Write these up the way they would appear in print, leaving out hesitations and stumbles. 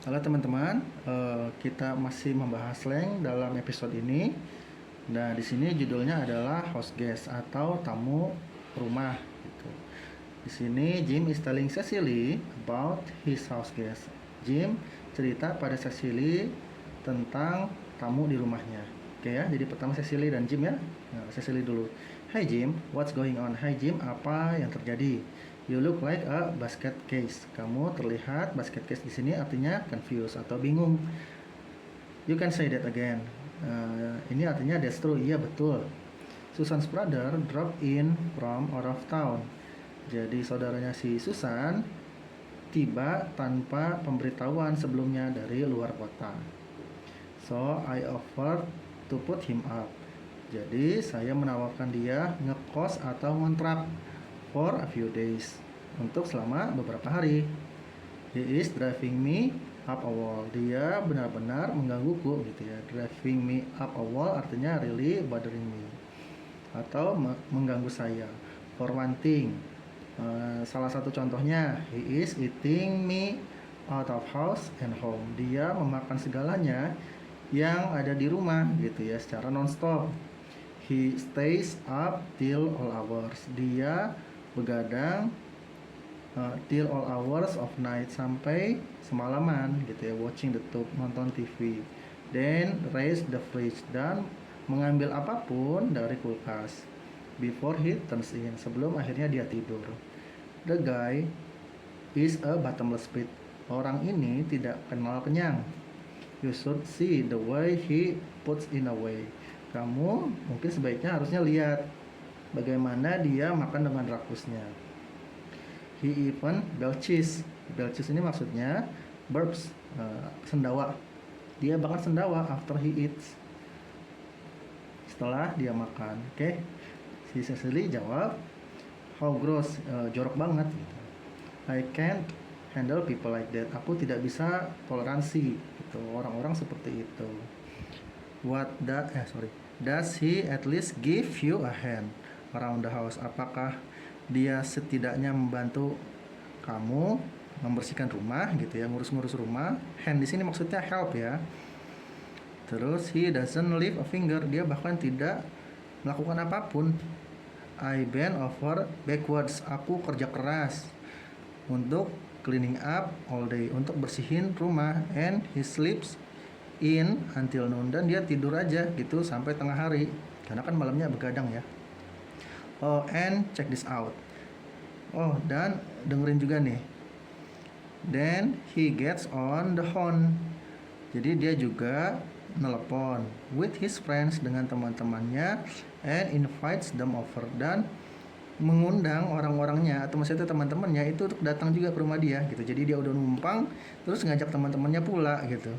Halo teman-teman, kita masih membahas slang dalam episode ini. Nah, di sini judulnya adalah host guest atau tamu rumah. Gitu. Di sini Jim is telling Cecily about his house guest. Jim cerita pada Cecily tentang tamu di rumahnya. Oke ya, jadi pertama Cecily dan Jim ya. Nah, Cecily dulu. Hi Jim, what's going on? Hi Jim, apa yang terjadi? You look like a basket case. Kamu terlihat basket case di sini artinya confused atau bingung. You can say that again. Ini artinya that's true. Iya betul. Susan's brother dropped in from out of town. Jadi saudaranya si Susan tiba tanpa pemberitahuan sebelumnya dari luar kota. So I offered to put him up. Jadi saya menawarkan dia ngekos atau ngontrak for a few days, untuk selama beberapa hari. He is driving me up a wall. Dia benar-benar menggangguku gitu ya. Driving me up a wall artinya really bothering me atau mengganggu saya. For one thing, salah satu contohnya, he is eating me out of house and home. Dia memakan segalanya yang ada di rumah gitu ya secara nonstop. He stays up till all hours. Dia begadang till all hours of night, sampai semalaman gitu ya, watching the tube, nonton TV. Then raise the fridge, dan mengambil apapun dari kulkas before he turns in, sebelum akhirnya dia tidur. The guy is a bottomless pit. Orang ini tidak kenal kenyang. You should see the way he puts in away. Kamu mungkin sebaiknya harusnya lihat bagaimana dia makan dengan rakusnya. He even belches. Belches ini maksudnya burps, sendawa. Dia bahkan sendawa after he eats, setelah dia makan. Oke. Si Cecily jawab, how gross, jorok banget gitu. I can't handle people like that. Aku tidak bisa toleransi gitu orang-orang seperti itu. Does he at least give you a hand around the house? Apakah dia setidaknya membantu kamu membersihkan rumah gitu ya, ngurus-ngurus rumah. Hand di sini maksudnya help ya. Terus he doesn't lift a finger. Dia bahkan tidak melakukan apapun. I bend over backwards. Aku kerja keras untuk cleaning up all day, untuk bersihin rumah. And he sleeps in until noon. Dan dia tidur aja gitu sampai tengah hari, karena kan malamnya begadang ya. Oh, and check this out. Oh, dan dengerin juga nih. Then he gets on the phone. Jadi dia juga nelepon with his friends, dengan teman-temannya, and invites them over, dan mengundang orang-orangnya atau maksudnya teman-temannya itu untuk datang juga ke rumah dia gitu. Jadi dia udah numpang terus ngajak teman-temannya pula gitu.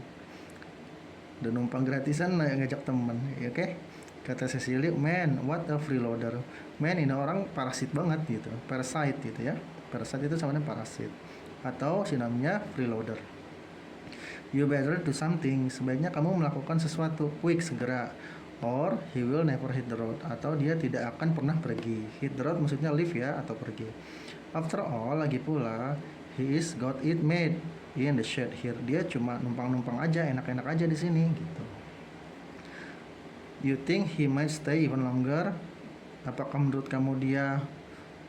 Udah numpang gratisan ngajak teman, ya, oke? Kata Cecily, man, what a freeloader. Man, ini orang parasit banget gitu, parasite gitu ya. Parasite itu sama dengan parasit, atau sinamnya freeloader. You better do something. Sebaiknya kamu melakukan sesuatu, quick, segera. Or he will never hit the road. Atau dia tidak akan pernah pergi. Hit the road maksudnya leave ya, atau pergi. After all, lagi pula, he is got it made in the shed here. Dia cuma numpang-numpang aja, enak-enak aja di sini gitu. You think he might stay even longer? Apakah menurut kamu dia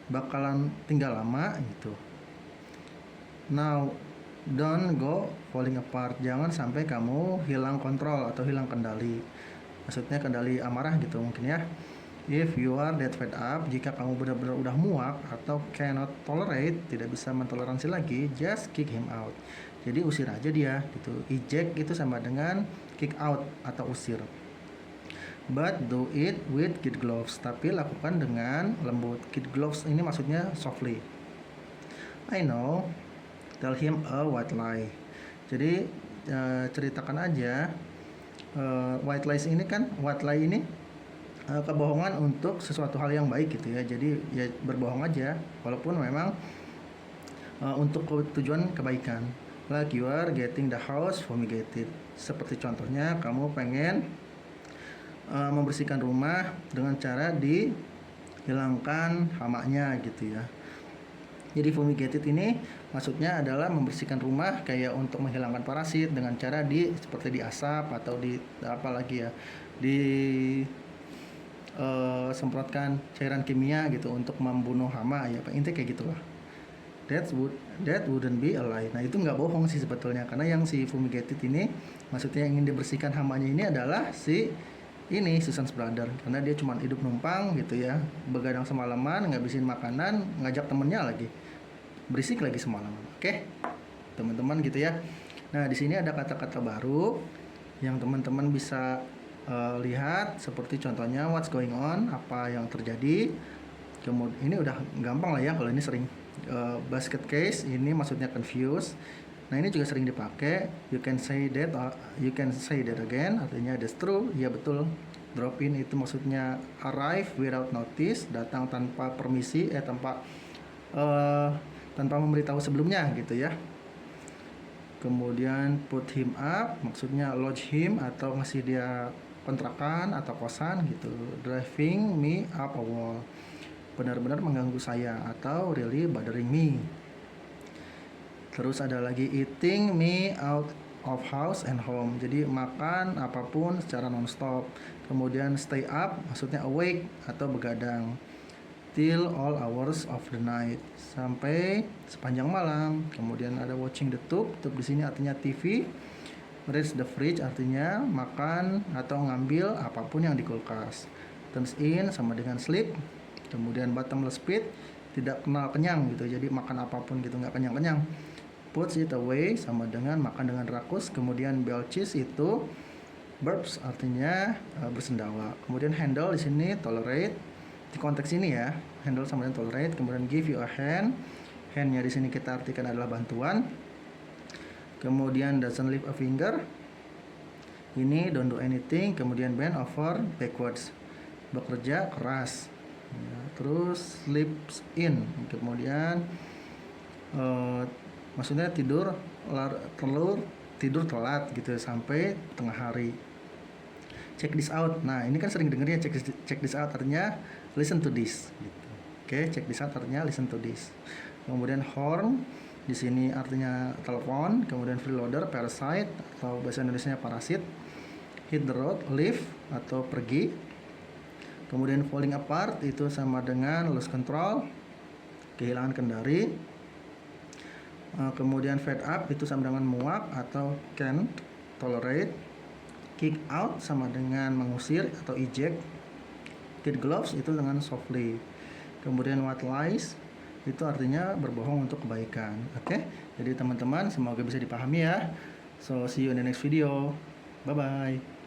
bakalan tinggal lama gitu? Now, don't go falling apart. Jangan sampai kamu hilang kontrol atau hilang kendali. Maksudnya kendali amarah gitu mungkin ya. If you are that fed up, jika kamu benar-benar udah muak atau cannot tolerate, tidak bisa mentoleransi lagi, just kick him out. Jadi usir aja dia gitu. Eject itu sama dengan kick out atau usir. But do it with kid gloves. Tapi lakukan dengan lembut. Kid gloves ini maksudnya softly. I know. Tell him a white lie. Jadi ceritakan aja. White lies ini kan, white lie ini kebohongan untuk sesuatu hal yang baik gitu ya. Jadi ya berbohong aja, walaupun memang untuk tujuan kebaikan. Like you are getting the house fumigated. Seperti contohnya kamu pengen membersihkan rumah dengan cara dihilangkan hamanya gitu ya. Jadi fumigated ini maksudnya adalah membersihkan rumah kayak untuk menghilangkan parasit dengan cara seperti diasap atau di apa lagi ya, di semprotkan cairan kimia gitu untuk membunuh hama ya, intinya kayak gitulah. That wouldn't be a lie. Nah itu nggak bohong sih sebetulnya, karena yang si fumigated ini maksudnya yang ingin dibersihkan hamanya ini adalah si ini Susan's brother, karena dia cuma hidup numpang gitu ya, begadang semalaman, ngabisin makanan, ngajak temennya lagi, berisik lagi semalaman. Oke, teman-teman gitu ya. Nah di sini ada kata-kata baru yang teman-teman bisa lihat, seperti contohnya what's going on, apa yang terjadi. Kemudian ini udah gampang lah ya kalau ini sering. Basket case ini maksudnya confused. Nah ini juga sering dipakai. You can say that again, artinya that's true, ya betul. Drop in itu maksudnya arrive without notice, datang tanpa permisi, tanpa memberitahu sebelumnya gitu ya. Kemudian put him up maksudnya lodge him atau ngasih dia kontrakan atau kosan gitu. Driving me up a wall, benar-benar mengganggu saya atau really bothering me. Terus ada lagi eating me out of house and home, jadi makan apapun secara nonstop. Kemudian stay up maksudnya awake atau begadang. Till all hours of the night, sampai sepanjang malam. Kemudian ada watching the tube di sini artinya TV. Reach the fridge artinya makan atau ngambil apapun yang di kulkas. Turns in sama dengan sleep. Kemudian bottomless pit, tidak kenal kenyang gitu, jadi makan apapun gitu nggak kenyang-kenyang. Puts it away sama dengan makan dengan rakus. Kemudian belches itu burps artinya bersendawa. Kemudian handle di sini tolerate, di konteks ini ya, handle sama dengan tolerate. Kemudian give you a hand, handnya di sini kita artikan adalah bantuan. Kemudian doesn't lift a finger, ini don't do anything. Kemudian bend over backwards, bekerja keras. Ya, terus sleeps in, kemudian maksudnya tidur telat gitu sampai tengah hari. Check this out, nah ini kan sering denger ya, check this out artinya listen to this gitu. Oke, check this out artinya listen to this. Kemudian horn di sini artinya telepon. Kemudian freeloader, parasite atau bahasa Indonesianya parasit. Hit the road, leave atau pergi. Kemudian falling apart itu sama dengan lose control, kehilangan kendali. Kemudian fed up itu sama dengan muak atau can't tolerate. Kick out sama dengan mengusir atau eject. Kid gloves itu dengan softly. Kemudian what lies itu artinya berbohong untuk kebaikan. Oke, jadi teman-teman semoga bisa dipahami ya. So see you in the next video. Bye bye.